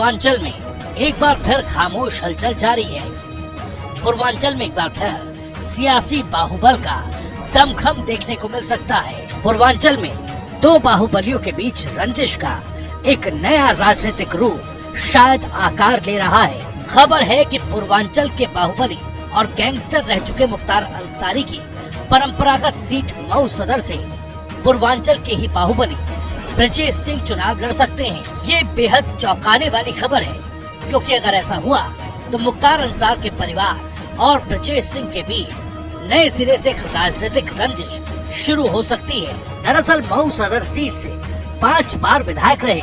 पूर्वांचल में एक बार फिर खामोश हलचल जारी है। पूर्वांचल में एक बार फिर सियासी बाहुबल का दमखम देखने को मिल सकता है। पूर्वांचल में दो बाहुबलियों के बीच रंजिश का एक नया राजनीतिक रूप शायद आकार ले रहा है। खबर है कि पूर्वांचल के बाहुबली और गैंगस्टर रह चुके मुख्तार अंसारी की परंपरागत सीट मऊ सदर से पूर्वांचल के ही बाहुबली ब्रजेश सिंह चुनाव लड़ सकते हैं। ये बेहद चौंकाने वाली खबर है, क्योंकि अगर ऐसा हुआ तो मुख्तार अंसार के परिवार और ब्रजेश सिंह के बीच नए सिरे से राजनीतिक रंजिश शुरू हो सकती है। दरअसल मऊ सदर सीट से 5 बार विधायक रहे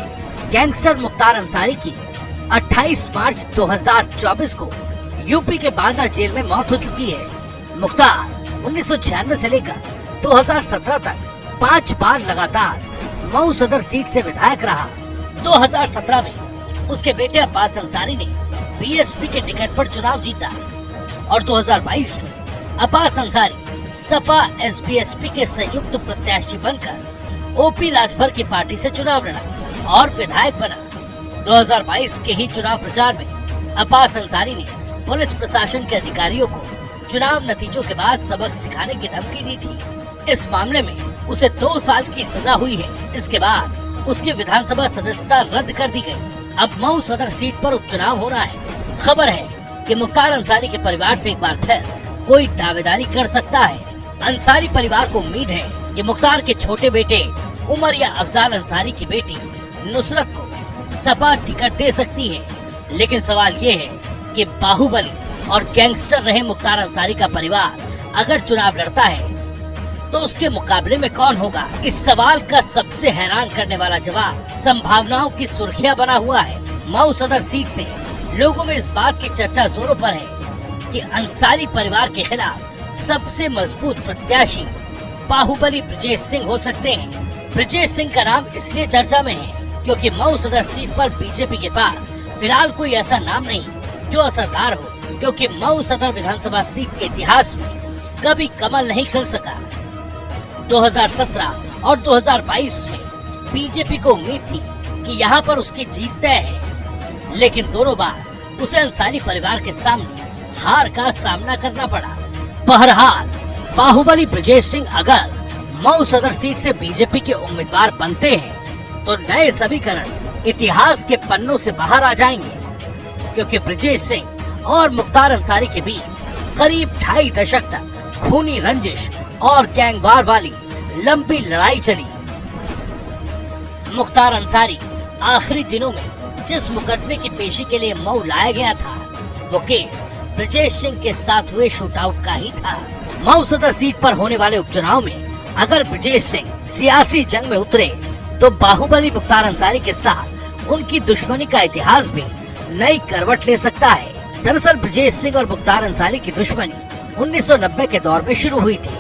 गैंगस्टर मुख्तार अंसारी की 28 मार्च 2024 को यूपी के बांदा जेल में मौत हो चुकी है। मुख्तार 1996 से लेकर 2017 तक 5 बार लगातार मऊ सदर सीट से विधायक रहा। 2017 में उसके बेटे अब्बास अंसारी ने बीएसपी के टिकट पर चुनाव जीता और 2022 में अब्बास अंसारी सपा एसबीएसपी के संयुक्त प्रत्याशी बनकर ओपी राजभर की पार्टी से चुनाव लड़ा और विधायक बना। 2022 के ही चुनाव प्रचार में अब्बास अंसारी ने पुलिस प्रशासन के अधिकारियों को चुनाव नतीजों के बाद सबक सिखाने की धमकी दी थी। इस मामले में उसे 2 साल की सजा हुई है। इसके बाद उसकी विधानसभा सदस्यता रद्द कर दी गई। अब मऊ सदर सीट पर उपचुनाव हो रहा है। खबर है कि मुख्तार अंसारी के परिवार से एक बार फिर कोई दावेदारी कर सकता है। अंसारी परिवार को उम्मीद है कि मुख्तार के छोटे बेटे उमर या अफजाल अंसारी की बेटी नुसरत को सपा टिकट दे सकती है। लेकिन सवाल ये है कि बाहुबली और गैंगस्टर रहे मुख्तार अंसारी का परिवार अगर चुनाव लड़ता है तो उसके मुकाबले में कौन होगा? इस सवाल का सबसे हैरान करने वाला जवाब संभावनाओं की सुर्खियां बना हुआ है। मऊ सदर सीट से लोगों में इस बात की चर्चा जोरों पर है कि अंसारी परिवार के खिलाफ सबसे मजबूत प्रत्याशी बाहुबली ब्रजेश सिंह हो सकते हैं। ब्रजेश सिंह का नाम इसलिए चर्चा में है क्योंकि मऊ सदर सीट पर बीजेपी के पास फिलहाल कोई ऐसा नाम नहीं जो असरदार हो, क्योंकि मऊ सदर विधानसभा सीट के इतिहास में कभी कमल नहीं खिल सका। 2017 और 2022 में बीजेपी को उम्मीद थी कि यहाँ पर उसकी जीत तय है, लेकिन दोनों बार उसे अंसारी परिवार के सामने हार का सामना करना पड़ा। बहरहाल बाहुबली ब्रजेश सिंह अगर मऊ सदर सीट से बीजेपी के उम्मीदवार बनते हैं तो नए समीकरण इतिहास के पन्नों से बाहर आ जाएंगे, क्योंकि ब्रजेश सिंह और मुख्तार अंसारी के बीच करीब 2.5 दशक तक खूनी रंजिश और गैंगवार वाली लंबी लड़ाई चली। मुख्तार अंसारी आखिरी दिनों में जिस मुकदमे की पेशी के लिए मऊ लाया गया था, वो केस ब्रजेश सिंह के साथ हुए शूटआउट का ही था। मऊ सदर सीट पर होने वाले उपचुनाव में अगर ब्रजेश सिंह सियासी जंग में उतरे तो बाहुबली मुख्तार अंसारी के साथ उनकी दुश्मनी का इतिहास भी नई करवट ले सकता है। दरअसल ब्रजेश सिंह और मुख्तार अंसारी की दुश्मनी 1990 के दौर में शुरू हुई थी।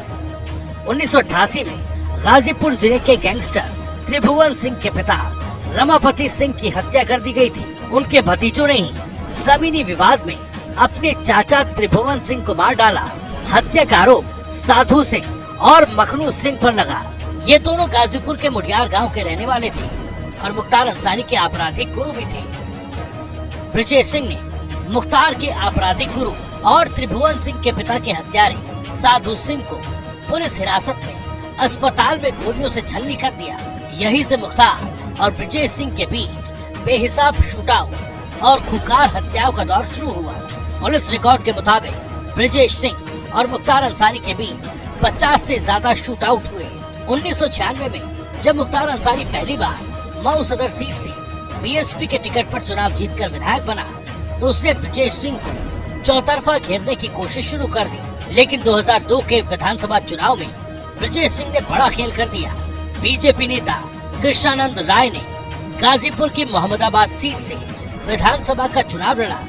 1988 में गाजीपुर जिले के गैंगस्टर त्रिभुवन सिंह के पिता रमापति सिंह की हत्या कर दी गई थी। उनके भतीजों ने ही जमीनी विवाद में अपने चाचा त्रिभुवन सिंह को मार डाला। हत्या का आरोप साधु सिंह और मखनू सिंह पर लगा। ये दोनों गाजीपुर के मुडियार गांव के रहने वाले थे और मुख्तार अंसारी के आपराधिक गुरु भी थे। ब्रजेश सिंह ने मुख्तार के आपराधिक गुरु और त्रिभुवन सिंह के पिता के हत्यारे साधु सिंह को पुलिस हिरासत में अस्पताल में गोलियों से छलनी कर दिया। यही से मुख्तार और ब्रजेश सिंह के बीच बेहिसाब शूटआउट और खुंखार हत्याओं का दौर शुरू हुआ। पुलिस रिकॉर्ड के मुताबिक ब्रजेश सिंह और मुख्तार अंसारी के बीच 50 से ज्यादा शूटआउट हुए। 1996 में जब मुख्तार अंसारी पहली बार मऊ सदर सीट से बीएसपी के टिकट पर चुनाव जीतकर विधायक बना तो उसने ब्रजेश सिंह को चौतरफा घेरने की कोशिश शुरू कर दी। लेकिन 2002 के विधानसभा चुनाव में ब्रजेश सिंह ने बड़ा खेल कर दिया। बीजेपी नेता कृष्णानंद राय ने गाजीपुर की मोहम्मदाबाद सीट से विधानसभा का चुनाव लड़ा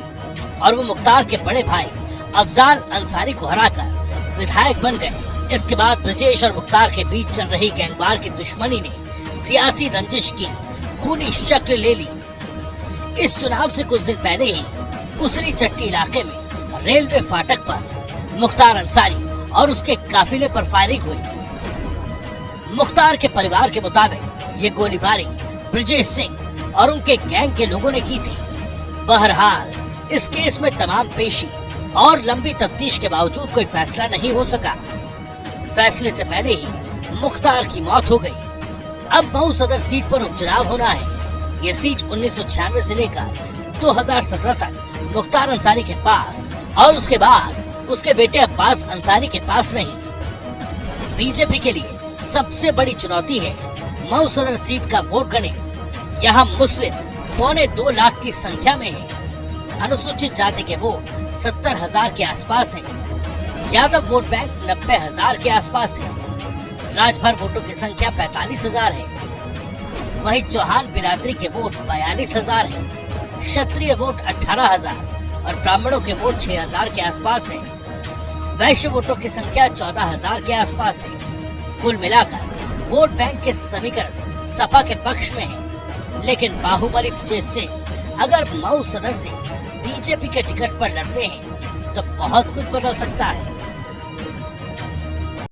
और वो मुख्तार के बड़े भाई अफजाल अंसारी को हराकर विधायक बन गए। इसके बाद ब्रजेश और मुख्तार के बीच चल रही गैंगवार की दुश्मनी ने सियासी रंजिश की खूनी शक्ल ले ली। इस चुनाव से कुछ दिन पहले ही उसरी चट्टी इलाके में रेलवे फाटक पर मुख्तार अंसारी और उसके काफिले पर फायरिंग हुई। मुख्तार के परिवार के मुताबिक ये गोलीबारी ब्रजेश सिंह और उनके गैंग के लोगों ने की थी। बहरहाल इस केस में तमाम पेशी और लंबी तफ्तीश के बावजूद कोई फैसला नहीं हो सका। फैसले से पहले ही मुख्तार की मौत हो गई। अब मऊ सदर सीट पर उपचुनाव होना है। ये सीट 1996 से लेकर 2017 तक मुख्तार अंसारी के पास और उसके बाद उसके बेटे अब्बास अंसारी के पास रही। बीजेपी के लिए सबसे बड़ी चुनौती है मऊ सदर सीट का वोट गणित। यहाँ मुस्लिम 2.25 लाख की संख्या में है। अनुसूचित जाति के वोट 70,000 के आसपास हैं। यादव वोट बैंक 90,000 के आसपास है। राजभर वोटों की संख्या 45,000 है। वहीं चौहान बिरादरी के वोट 42,000 है। क्षत्रिय वोट 18,000 और ब्राह्मणों के वोट 6,000 के आसपास है। वैश्य वोटों की संख्या 14,000 के आसपास है। कुल मिलाकर वोट बैंक के समीकरण सपा के पक्ष में है। लेकिन बाहुबली विजय सिंह अगर मऊ सदर से बीजेपी के टिकट पर लड़ते हैं तो बहुत कुछ बदल सकता है।